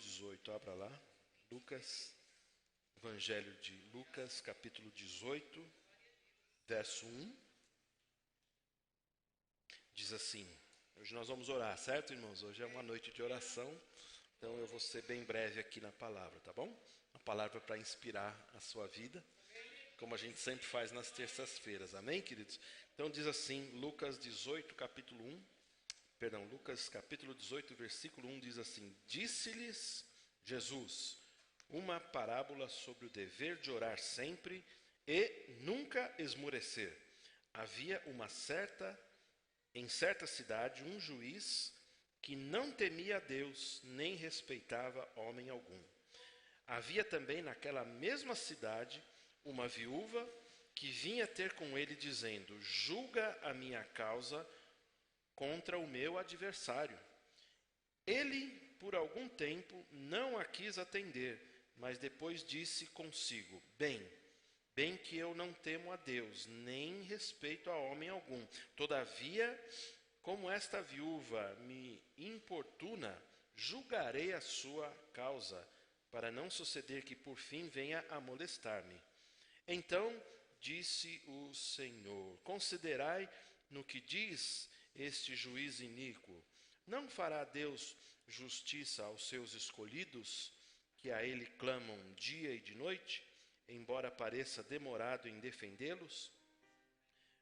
18, abra lá. Lucas, Evangelho de Lucas, capítulo 18, verso 1. Diz assim, hoje nós vamos orar, certo, irmãos? Hoje é uma noite de oração, então eu vou ser bem breve aqui na palavra, tá bom? Uma palavra para inspirar a sua vida, como a gente sempre faz nas terças-feiras, amém, queridos? Então diz assim, Lucas 18, capítulo 1. Lucas capítulo 18, versículo 1 diz assim: Disse-lhes Jesus uma parábola sobre o dever de orar sempre e nunca esmorecer. Havia em certa cidade um juiz que não temia a Deus, nem respeitava homem algum. Havia também naquela mesma cidade uma viúva que vinha ter com ele dizendo: Julga a minha causa contra o meu adversário. Ele, por algum tempo, não a quis atender, mas depois disse consigo: Bem que eu não temo a Deus, nem respeito a homem algum. Todavia, como esta viúva me importuna, julgarei a sua causa, para não suceder que por fim venha a molestar-me. Então disse o Senhor: Considerai no que diz este juiz iníquo. Não fará Deus justiça aos seus escolhidos, que a ele clamam dia e de noite, embora pareça demorado em defendê-los?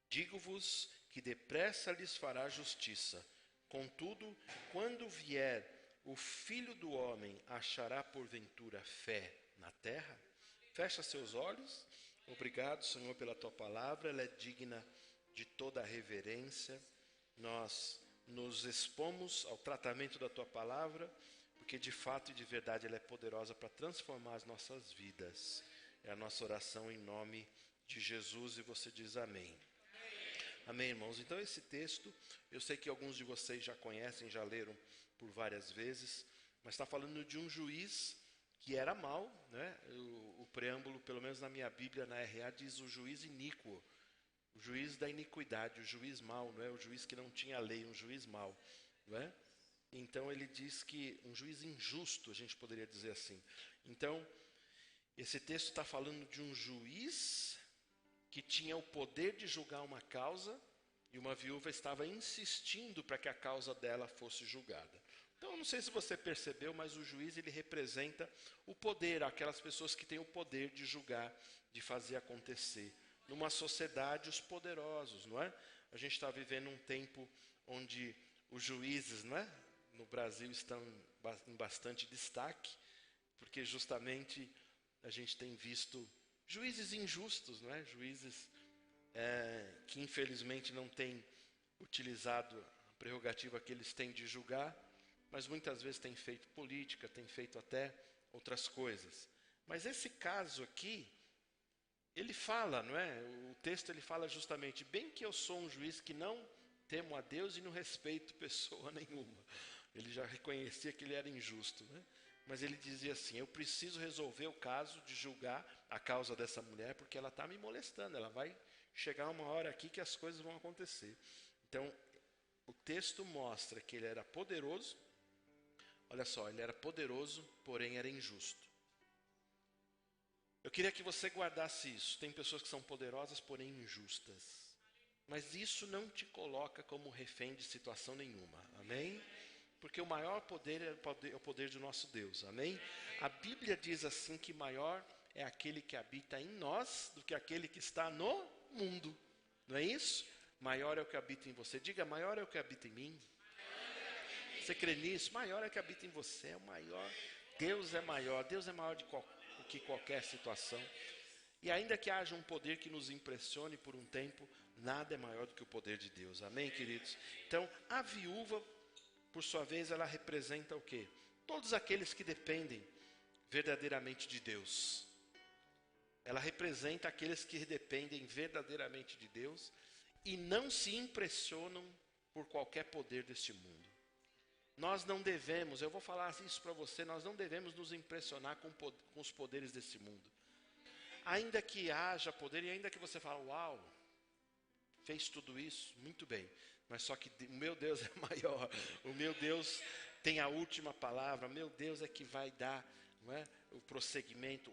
Digo-vos que depressa lhes fará justiça. Contudo, quando vier o Filho do Homem, achará porventura fé na terra? Fecha seus olhos. Obrigado, Senhor, pela tua palavra. Ela é digna de toda a reverência. Nós nos expomos ao tratamento da tua palavra, porque de fato e de verdade ela é poderosa para transformar as nossas vidas. É a nossa oração em nome de Jesus, e você diz amém. Amém, irmãos? Então esse texto, eu sei que alguns de vocês já conhecem, já leram por várias vezes, mas está falando de um juiz que era mau, né? O preâmbulo, pelo menos na minha Bíblia, na RA, diz o juiz iníquo, o juiz da iniquidade, o juiz mau, não é? O juiz que não tinha lei, um juiz mau, não é? Então ele diz que um juiz injusto, a gente poderia dizer assim. Então, esse texto está falando de um juiz que tinha o poder de julgar uma causa, e uma viúva estava insistindo para que a causa dela fosse julgada. Então, não sei se você percebeu, mas o juiz ele representa o poder, aquelas pessoas que têm o poder de julgar, de fazer acontecer. Numa sociedade, os poderosos, não é? A gente está vivendo um tempo onde os juízes, não é? No Brasil estão em bastante destaque, porque justamente a gente tem visto juízes injustos, não é? Juízes que infelizmente não têm utilizado a prerrogativa que eles têm de julgar, mas muitas vezes têm feito política, têm feito até outras coisas. Mas esse caso aqui, ele fala, não é? O texto ele fala justamente: bem que eu sou um juiz que não temo a Deus e não respeito pessoa nenhuma. Ele já reconhecia que ele era injusto, né? Mas ele dizia assim: eu preciso resolver o caso de julgar a causa dessa mulher, porque ela está me molestando, ela vai chegar uma hora aqui que as coisas vão acontecer. Então, o texto mostra que ele era poderoso. Olha só, ele era poderoso, porém era injusto. Eu queria que você guardasse isso. Tem pessoas que são poderosas, porém injustas. Mas isso não te coloca como refém de situação nenhuma. Amém? Porque o maior poder é o poder do nosso Deus. Amém? A Bíblia diz assim que maior é aquele que habita em nós do que aquele que está no mundo. Não é isso? Maior é o que habita em você. Diga: maior é o que habita em mim. Você crê nisso? Maior é o que habita em você. É o maior. Deus é maior. Deus é maior do que qualquer situação. E ainda que haja um poder que nos impressione por um tempo, nada é maior do que o poder de Deus. Amém, queridos? Então, a viúva, por sua vez, ela representa o quê? Todos aqueles que dependem verdadeiramente de Deus. Ela representa aqueles que dependem verdadeiramente de Deus e não se impressionam por qualquer poder deste mundo. Nós não devemos, eu vou falar isso para você, nós não devemos nos impressionar com os poderes desse mundo. Ainda que haja poder, e ainda que você fale: uau, fez tudo isso, muito bem. Mas só que o meu Deus é maior. O meu Deus tem a última palavra, meu Deus é que vai dar, não é, o prosseguimento,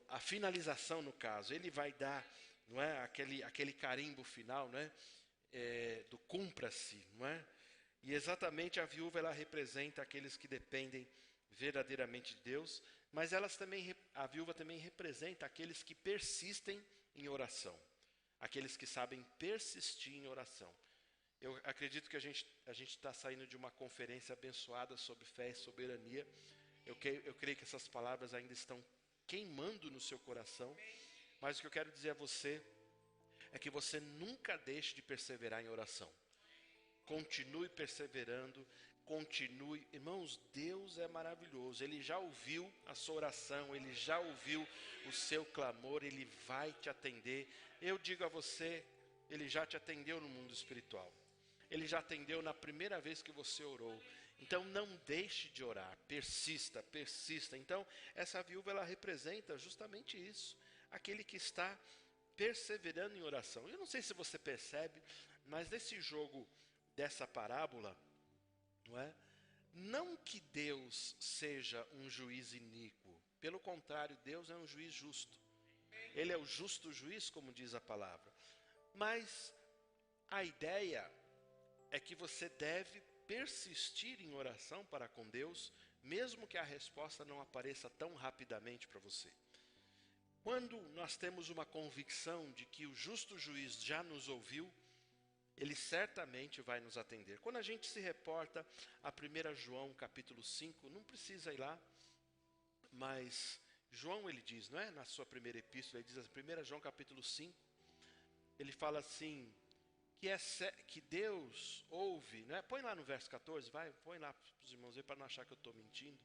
a finalização no caso, ele vai dar, não é, aquele carimbo final, não é, do cumpra-se, não é? E exatamente a viúva, ela representa aqueles que dependem verdadeiramente de Deus, mas a viúva também representa aqueles que persistem em oração, aqueles que sabem persistir em oração. Eu acredito que a gente está saindo de uma conferência abençoada sobre fé e soberania. Eu creio que essas palavras ainda estão queimando no seu coração, mas o que eu quero dizer a você é que você nunca deixe de perseverar em oração. Continue perseverando, continue. Irmãos, Deus é maravilhoso. Ele já ouviu a sua oração, Ele já ouviu o seu clamor, Ele vai te atender. Eu digo a você, Ele já te atendeu no mundo espiritual. Ele já atendeu na primeira vez que você orou. Então não deixe de orar, persista, persista. Então essa viúva, ela representa justamente isso. Aquele que está perseverando em oração. Eu não sei se você percebe, mas nesse jogo dessa parábola, não é? Não que Deus seja um juiz iníquo. Pelo contrário, Deus é um juiz justo. Ele é o justo juiz, como diz a palavra. Mas a ideia é que você deve persistir em oração para com Deus, mesmo que a resposta não apareça tão rapidamente para você. Quando nós temos uma convicção de que o justo juiz já nos ouviu, Ele certamente vai nos atender. Quando a gente se reporta a 1 João capítulo 5, não precisa ir lá, mas João, ele diz, não é? Na sua primeira epístola, ele diz, 1 João capítulo 5, ele fala assim, que Deus ouve, não é? Põe lá no verso 14, põe lá para os irmãos aí, para não achar que eu estou mentindo.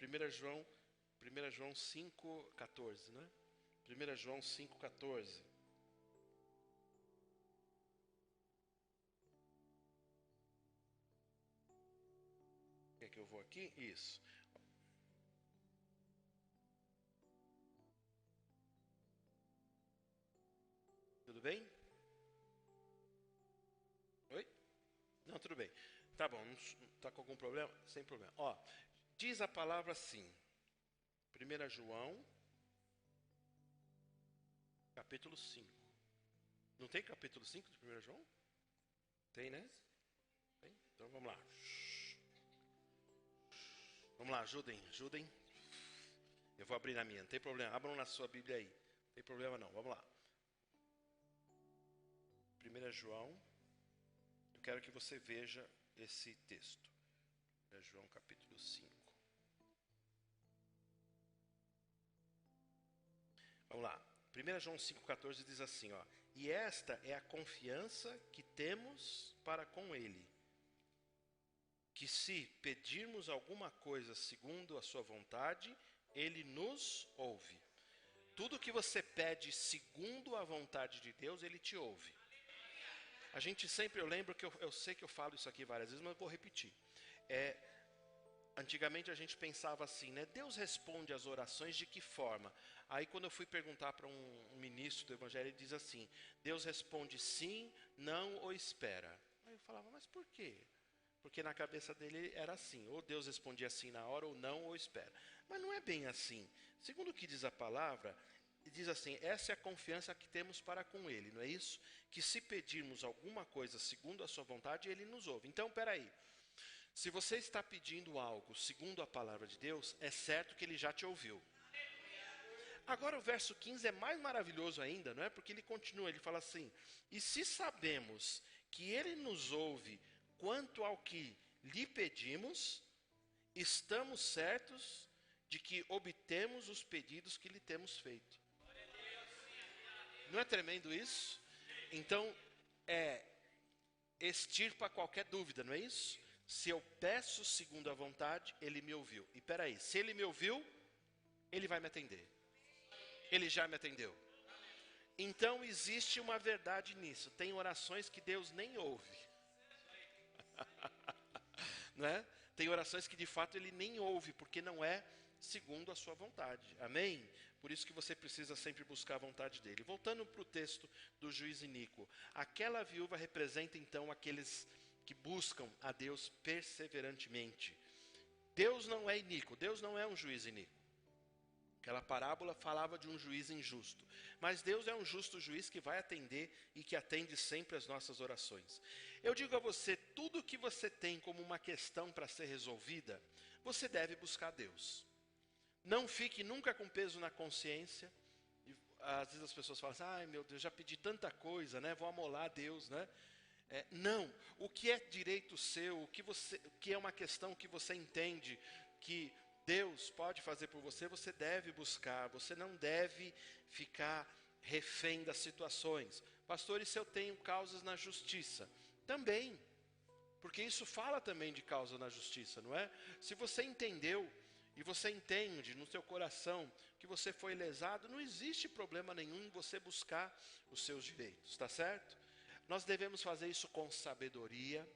1 João 5, 14, né? 1 João 5, 14. Quer que eu vou aqui? Isso. Tudo bem? Oi? Não, tudo bem. Tá bom, não está com algum problema? Sem problema. Ó, diz a palavra assim, 1 João, capítulo 5. Não tem capítulo 5 de 1 João? Tem, né? Tem? Então vamos lá. Vamos lá, ajudem. Eu vou abrir na minha, não tem problema. Abram na sua Bíblia aí. Não tem problema não, vamos lá. 1 João, eu quero que você veja esse texto. 1 João capítulo 5. Vamos lá. 1 João 5,14 diz assim, ó. E esta é a confiança que temos para com Ele, que se pedirmos alguma coisa segundo a sua vontade, Ele nos ouve. Tudo que você pede segundo a vontade de Deus, Ele te ouve. A gente sempre, eu lembro que eu sei que eu falo isso aqui várias vezes, mas eu vou repetir. Antigamente a gente pensava assim, né? Deus responde às orações de que forma? Aí quando eu fui perguntar para um ministro do Evangelho, ele diz assim, Deus responde sim, não ou espera. Aí eu falava, mas por quê? Porque na cabeça dele era assim, ou Deus respondia assim na hora, ou não, ou espera. Mas não é bem assim. Segundo o que diz a palavra, diz assim, essa é a confiança que temos para com Ele, não é isso? Que se pedirmos alguma coisa segundo a sua vontade, Ele nos ouve. Então, peraí. Se você está pedindo algo segundo a palavra de Deus, é certo que Ele já te ouviu. Agora o verso 15 é mais maravilhoso ainda, não é? Porque ele continua, ele fala assim, e se sabemos que Ele nos ouve quanto ao que lhe pedimos, estamos certos de que obtemos os pedidos que lhe temos feito. Não é tremendo isso? Então, extirpa qualquer dúvida, não é isso? Se eu peço segundo a vontade, Ele me ouviu. E peraí, se Ele me ouviu, Ele vai me atender. Ele já me atendeu. Então existe uma verdade nisso. Tem orações que Deus nem ouve. Não é? Tem orações que de fato Ele nem ouve, porque não é segundo a sua vontade. Amém? Por isso que você precisa sempre buscar a vontade dEle. Voltando para o texto do juiz iníquo. Aquela viúva representa então aqueles que buscam a Deus perseverantemente. Deus não é iníquo, Deus não é um juiz iníquo. Aquela parábola falava de um juiz injusto. Mas Deus é um justo juiz que vai atender e que atende sempre as nossas orações. Eu digo a você, tudo que você tem como uma questão para ser resolvida, você deve buscar Deus. Não fique nunca com peso na consciência. E, às vezes as pessoas falam assim, ai meu Deus, já pedi tanta coisa, né? Vou amolar a Deus, né? Não, o que é direito seu, o que é uma questão que você entende que Deus pode fazer por você, você deve buscar, você não deve ficar refém das situações. Pastor, e se eu tenho causas na justiça? Também, porque isso fala também de causa na justiça, não é? Se você entendeu e você entende no seu coração que você foi lesado, não existe problema nenhum em você buscar os seus direitos, está certo? Nós devemos fazer isso com sabedoria,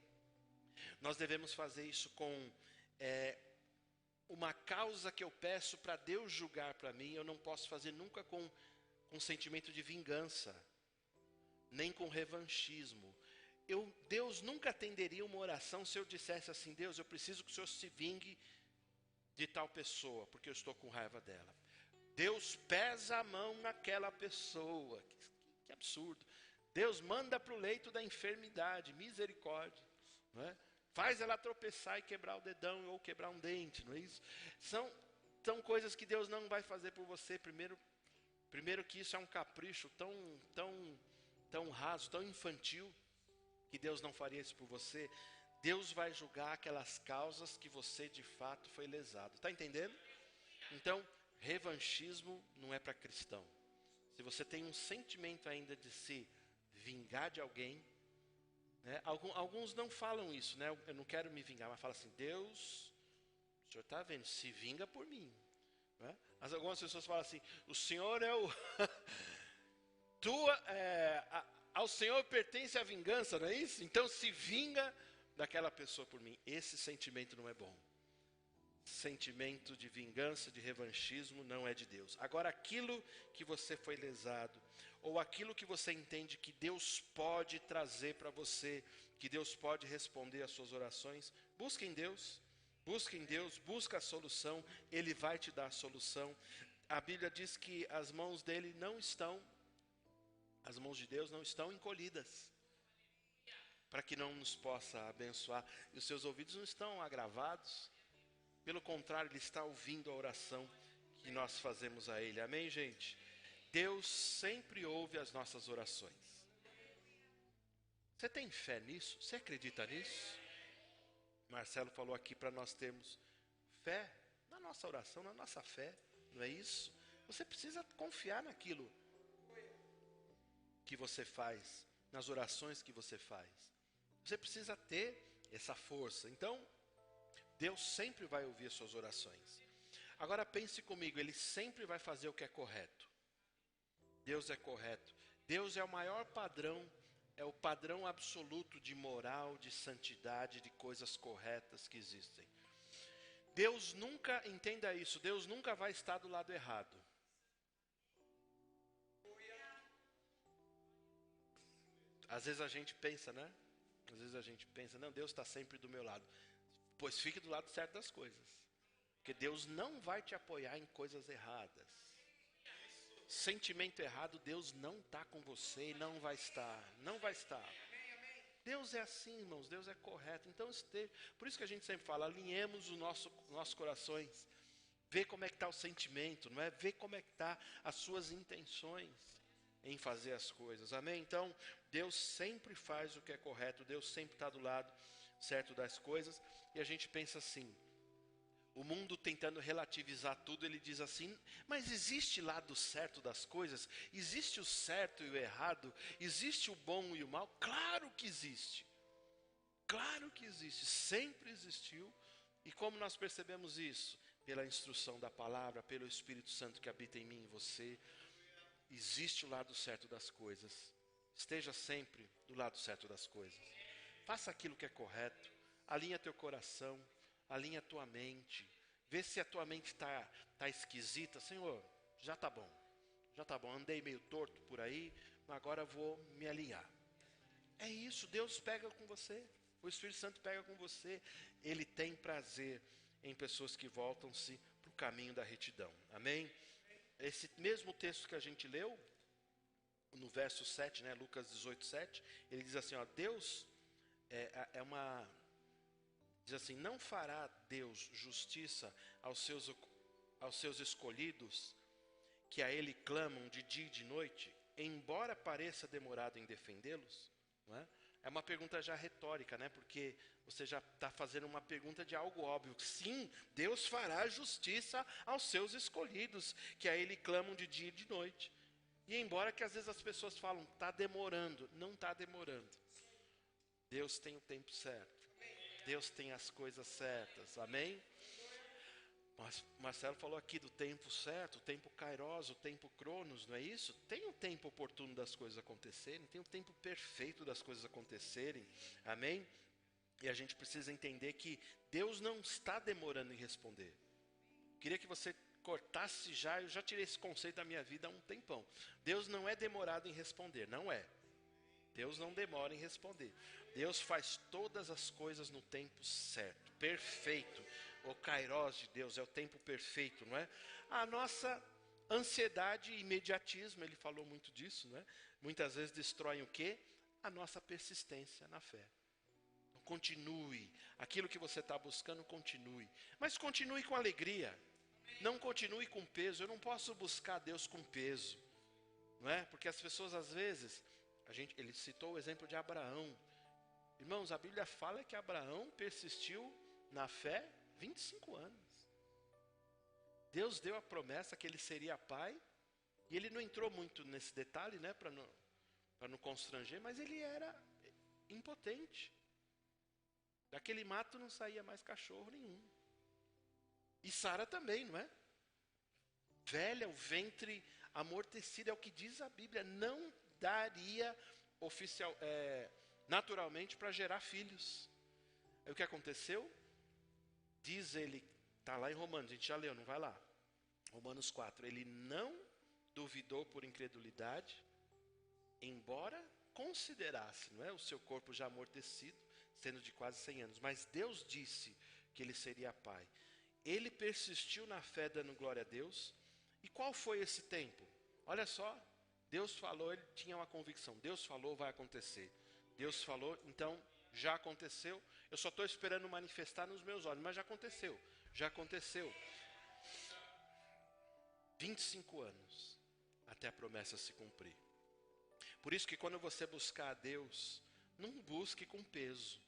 nós devemos fazer isso com uma causa que eu peço para Deus julgar para mim. Eu não posso fazer nunca com sentimento de vingança, nem com revanchismo. Deus nunca atenderia uma oração se eu dissesse assim, Deus, eu preciso que o Senhor se vingue de tal pessoa, porque eu estou com raiva dela. Deus pesa a mão naquela pessoa, que absurdo. Deus manda para o leito da enfermidade, misericórdia, não é? Faz ela tropeçar e quebrar o dedão ou quebrar um dente, não é isso? São coisas que Deus não vai fazer por você. Primeiro que isso é um capricho tão raso, tão infantil, que Deus não faria isso por você. Deus vai julgar aquelas causas que você de fato foi lesado. Está entendendo? Então, revanchismo não é para cristão. Se você tem um sentimento ainda de se vingar de alguém, né? Alguns não falam isso, né? Eu não quero me vingar, mas falam assim, Deus, o Senhor está vendo, se vinga por mim, né? Mas algumas pessoas falam assim, o Senhor é o... ao Senhor pertence a vingança, não é isso? Então se vinga daquela pessoa por mim. Esse sentimento não é bom. Sentimento de vingança, de revanchismo, não é de Deus. Agora, aquilo que você foi lesado, ou aquilo que você entende que Deus pode trazer para você, que Deus pode responder às suas orações, busque em Deus, busca a solução, Ele vai te dar a solução. A Bíblia diz que as mãos de Deus não estão encolhidas, para que não nos possa abençoar, e os seus ouvidos não estão agravados. Pelo contrário, Ele está ouvindo a oração que nós fazemos a Ele. Amém, gente? Deus sempre ouve as nossas orações. Você tem fé nisso? Você acredita nisso? Marcelo falou aqui para nós termos fé na nossa oração, na nossa fé. Não é isso? Você precisa confiar naquilo que você faz, nas orações que você faz. Você precisa ter essa força. Então, Deus sempre vai ouvir as suas orações. Agora pense comigo, Ele sempre vai fazer o que é correto. Deus é correto. Deus é o maior padrão, é o padrão absoluto de moral, de santidade, de coisas corretas que existem. Deus nunca, entenda isso, Deus nunca vai estar do lado errado. Às vezes a gente pensa, né? Às vezes a gente pensa, não, Deus está sempre do meu lado. Pois fique do lado certo das coisas. Porque Deus não vai te apoiar em coisas erradas. Sentimento errado, Deus não está com você e não vai estar. Não vai estar. Deus é assim, irmãos, Deus é correto. Então, por isso que a gente sempre fala, alinhemos os nossos corações. Vê como é que está o sentimento, não é? Vê como é que está as suas intenções em fazer as coisas. Amém? Então, Deus sempre faz o que é correto. Deus sempre está do lado certo das coisas. E a gente pensa assim, o mundo tentando relativizar tudo, ele diz assim, mas existe lado certo das coisas? Existe o certo e o errado? Existe o bom e o mal? Claro que existe. Claro que existe, sempre existiu. E como nós percebemos isso? Pela instrução da palavra, pelo Espírito Santo que habita em mim e você. Existe o lado certo das coisas. Esteja sempre do lado certo das coisas. Faça aquilo que é correto. Alinha teu coração. Alinha tua mente. Vê se a tua mente está esquisita. Senhor, já está bom. Já está bom. Andei meio torto por aí, mas agora vou me alinhar. É isso. Deus pega com você. O Espírito Santo pega com você. Ele tem prazer em pessoas que voltam-se para o caminho da retidão. Amém? Esse mesmo texto que a gente leu, no verso 7, né, Lucas 18, 7, ele diz assim, ó, Deus diz assim, não fará Deus justiça aos seus escolhidos, que a Ele clamam de dia e de noite, embora pareça demorado em defendê-los? Não é? É uma pergunta já retórica, né? Porque você já está fazendo uma pergunta de algo óbvio. Sim, Deus fará justiça aos seus escolhidos, que a Ele clamam de dia e de noite. E embora que às vezes as pessoas falam, está demorando, não está demorando. Deus tem o tempo certo. Deus tem as coisas certas. Amém? Mas Marcelo falou aqui do tempo certo, o tempo kairos, o tempo cronos, não é isso? Tem o tempo oportuno das coisas acontecerem, tem o tempo perfeito das coisas acontecerem, amém? E a gente precisa entender que Deus não está demorando em responder. Queria que você cortasse já, eu já tirei esse conceito da minha vida há um tempão. Deus não é demorado em responder, não é. Deus não demora em responder. Deus faz todas as coisas no tempo certo, perfeito. O kairos de Deus é o tempo perfeito, não é? A nossa ansiedade e imediatismo, ele falou muito disso, não é? Muitas vezes destroem o quê? A nossa persistência na fé. Então, continue. Aquilo que você está buscando, continue. Mas continue com alegria. Não continue com peso. Eu não posso buscar Deus com peso, não é? Porque as pessoas às vezes... Ele citou o exemplo de Abraão. Irmãos, a Bíblia fala que Abraão persistiu na fé 25 anos. Deus deu a promessa que ele seria pai. E ele não entrou muito nesse detalhe, né, para não constranger, mas ele era impotente. Daquele mato não saía mais cachorro nenhum. E Sara também, não é? Velha, o ventre amortecido, é o que diz a Bíblia. Não daria naturalmente para gerar filhos. Aí o que aconteceu? Diz ele, está lá em Romanos, a gente já leu, não vai lá. Romanos 4, ele não duvidou por incredulidade, embora considerasse, não é, o seu corpo já amortecido, sendo de quase 100 anos. Mas Deus disse que ele seria pai. Ele persistiu na fé, dando glória a Deus. E qual foi esse tempo? Olha só. Deus falou, ele tinha uma convicção. Deus falou, vai acontecer. Deus falou, então já aconteceu. Eu só estou esperando manifestar nos meus olhos, mas já aconteceu. Já aconteceu. 25 anos até a promessa se cumprir. Por isso que quando você buscar a Deus, não busque com peso.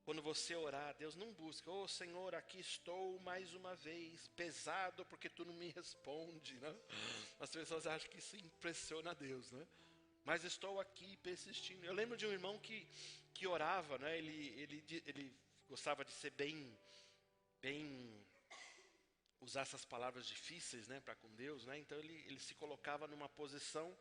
Quando você orar a Deus, não busque, oh Senhor, aqui estou mais uma vez, pesado porque tu não me responde, né? As pessoas acham que isso impressiona a Deus, né? Mas estou aqui persistindo. Eu lembro de um irmão que orava, né? Ele gostava de ser bem usar essas palavras difíceis, né, para com Deus, né? Então ele se colocava numa posição.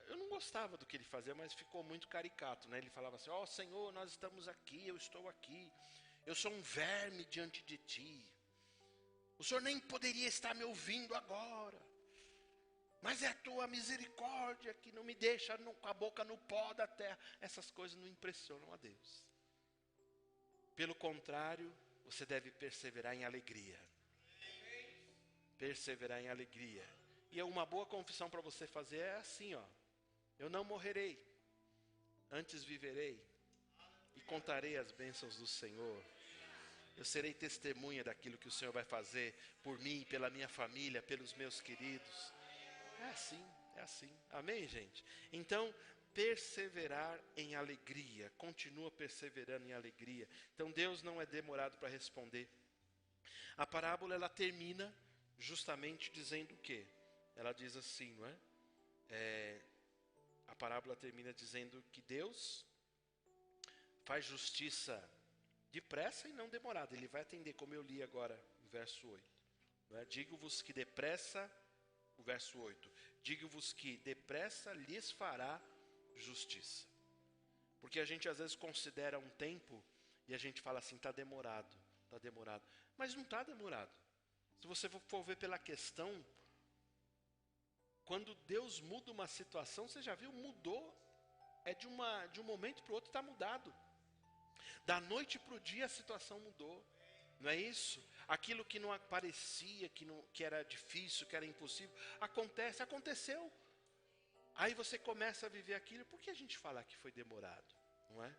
Eu não gostava do que ele fazia, mas ficou muito caricato, né? Ele falava assim, ó Senhor, nós estamos aqui, eu estou aqui. Eu sou um verme diante de ti. O Senhor nem poderia estar me ouvindo agora. Mas é a tua misericórdia que não me deixa com a boca no pó da terra. Essas coisas não impressionam a Deus. Pelo contrário, você deve perseverar em alegria. Perseverar em alegria. E uma boa confissão para você fazer é assim, ó. Eu não morrerei, antes viverei e contarei as bênçãos do Senhor. Eu serei testemunha daquilo que o Senhor vai fazer por mim, pela minha família, pelos meus queridos. É assim. Amém, gente? Então, perseverar em alegria. Continua perseverando em alegria. Então, Deus não é demorado para responder. A parábola, ela termina justamente dizendo o quê? Ela diz assim, não é? A parábola termina dizendo que Deus faz justiça depressa e não demorada. Ele vai atender, como eu li agora, no verso 8. Não é? Digo-vos que depressa, o verso 8. Digo-vos que depressa lhes fará justiça. Porque a gente às vezes considera um tempo e a gente fala assim, está demorado. Mas não está demorado. Se você for ver pela questão... Quando Deus muda uma situação, você já viu, mudou. É de um momento para o outro está mudado. Da noite para o dia a situação mudou. Não é isso? Aquilo que não parecia, que era difícil, que era impossível, aconteceu. Aí você começa a viver aquilo. Por que a gente fala que foi demorado? Não é?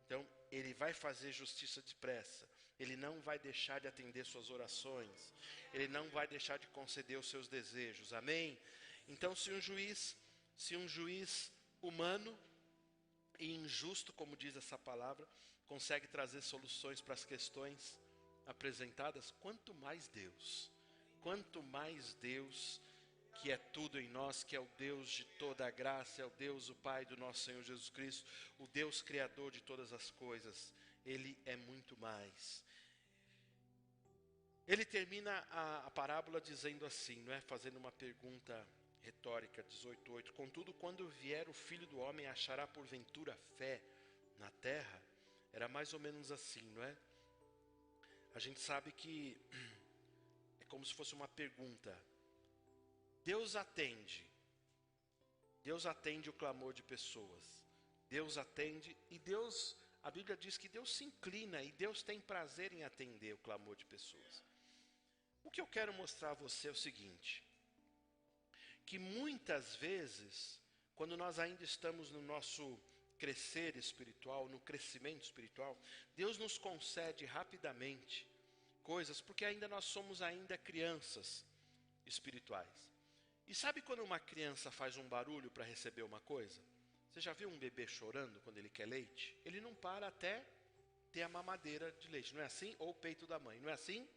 Então, ele vai fazer justiça depressa. Ele não vai deixar de atender suas orações. Ele não vai deixar de conceder os seus desejos. Amém? Então, se um juiz humano e injusto, como diz essa palavra, consegue trazer soluções para as questões apresentadas, quanto mais Deus, que é tudo em nós, que é o Deus de toda a graça, é o Deus, o Pai do nosso Senhor Jesus Cristo, o Deus Criador de todas as coisas, Ele é muito mais. Ele termina a parábola dizendo assim, não é? Fazendo uma pergunta retórica, 18:8. Contudo, quando vier o Filho do Homem, achará porventura fé na terra? Era mais ou menos assim, não é? A gente sabe que é como se fosse uma pergunta. Deus atende o clamor de pessoas. Deus atende e a Bíblia diz que Deus se inclina e Deus tem prazer em atender o clamor de pessoas. O que eu quero mostrar a você é o seguinte, que muitas vezes, quando nós ainda estamos no nosso crescer espiritual, no crescimento espiritual, Deus nos concede rapidamente coisas, porque ainda nós somos ainda crianças espirituais. E sabe quando uma criança faz um barulho para receber uma coisa? Você já viu um bebê chorando quando ele quer leite? Ele não para até ter a mamadeira de leite, não é assim? Ou o peito da mãe, não é assim?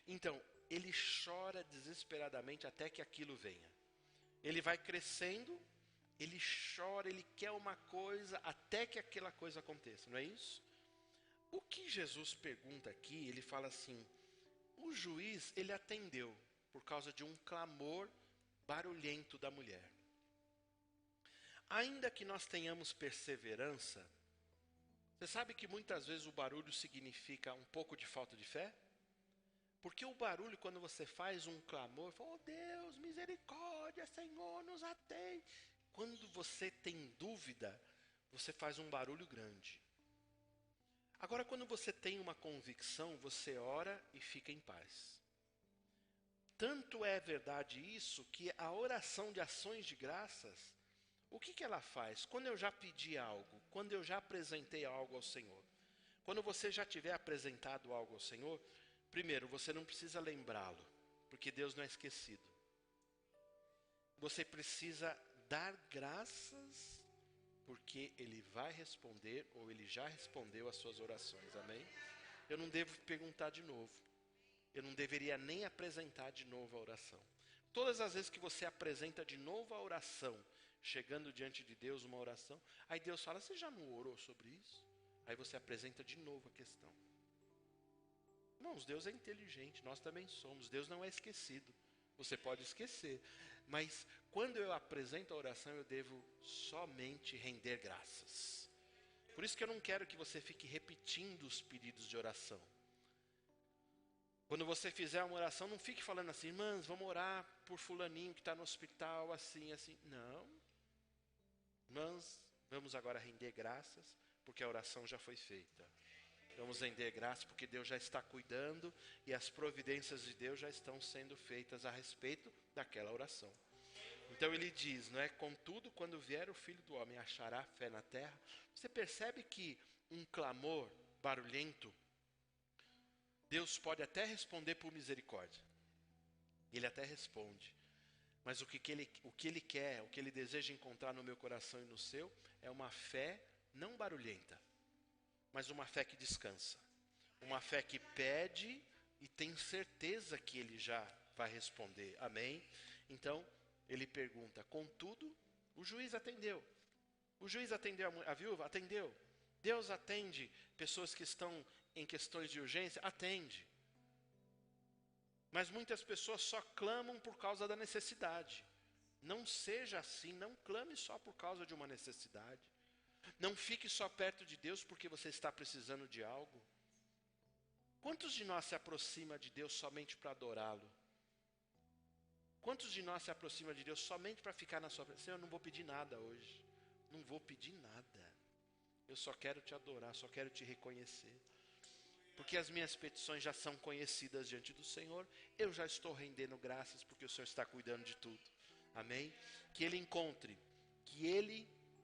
Então, ele chora desesperadamente até que aquilo venha. Ele vai crescendo, ele chora, ele quer uma coisa até que aquela coisa aconteça, não é isso? O que Jesus pergunta aqui, ele fala assim, o juiz, ele atendeu por causa de um clamor barulhento da mulher. Ainda que nós tenhamos perseverança, você sabe que muitas vezes o barulho significa um pouco de falta de fé? Porque o barulho, quando você faz um clamor, fala, oh Deus, misericórdia, Senhor, nos atende. Quando você tem dúvida, você faz um barulho grande. Agora, quando você tem uma convicção, você ora e fica em paz. Tanto é verdade isso, que a oração de ações de graças, o que ela faz? Quando eu já pedi algo, quando eu já apresentei algo ao Senhor, quando você já tiver apresentado algo ao Senhor, primeiro, você não precisa lembrá-lo, porque Deus não é esquecido. Você precisa dar graças, porque Ele vai responder, ou Ele já respondeu às suas orações, amém? Eu não devo perguntar de novo. Eu não deveria nem apresentar de novo a oração. Todas as vezes que você apresenta de novo a oração, chegando diante de Deus uma oração, aí Deus fala, você já não orou sobre isso? Aí você apresenta de novo a questão. Irmãos, Deus é inteligente, nós também somos. Deus não é esquecido. Você pode esquecer. Mas quando eu apresento a oração, eu devo somente render graças. Por isso que eu não quero que você fique repetindo os pedidos de oração. Quando você fizer uma oração, não fique falando assim, irmãs, vamos orar por fulaninho que está no hospital, assim, assim. Não. Irmãs, vamos agora render graças, porque a oração já foi feita. Vamos render graças porque Deus já está cuidando e as providências de Deus já estão sendo feitas a respeito daquela oração. Então ele diz, não é? Contudo, quando vier o Filho do Homem, achará fé na terra. Você percebe que um clamor barulhento, Deus pode até responder por misericórdia. Ele até responde. Mas o que ele quer, o que ele deseja encontrar no meu coração e no seu, é uma fé não barulhenta, mas uma fé que descansa. Uma fé que pede e tem certeza que ele já vai responder. Amém? Então, ele pergunta, contudo, o juiz atendeu. O juiz atendeu a viúva? Atendeu. Deus atende pessoas que estão em questões de urgência? Atende. Mas muitas pessoas só clamam por causa da necessidade. Não seja assim, não clame só por causa de uma necessidade. Não fique só perto de Deus porque você está precisando de algo. Quantos de nós se aproxima de Deus somente para adorá-lo? Quantos de nós se aproxima de Deus somente para ficar na sua presença? Senhor, eu não vou pedir nada hoje. Não vou pedir nada. Eu só quero te adorar, só quero te reconhecer. Porque as minhas petições já são conhecidas diante do Senhor. Eu já estou rendendo graças porque o Senhor está cuidando de tudo. Amém? Que ele encontre, que ele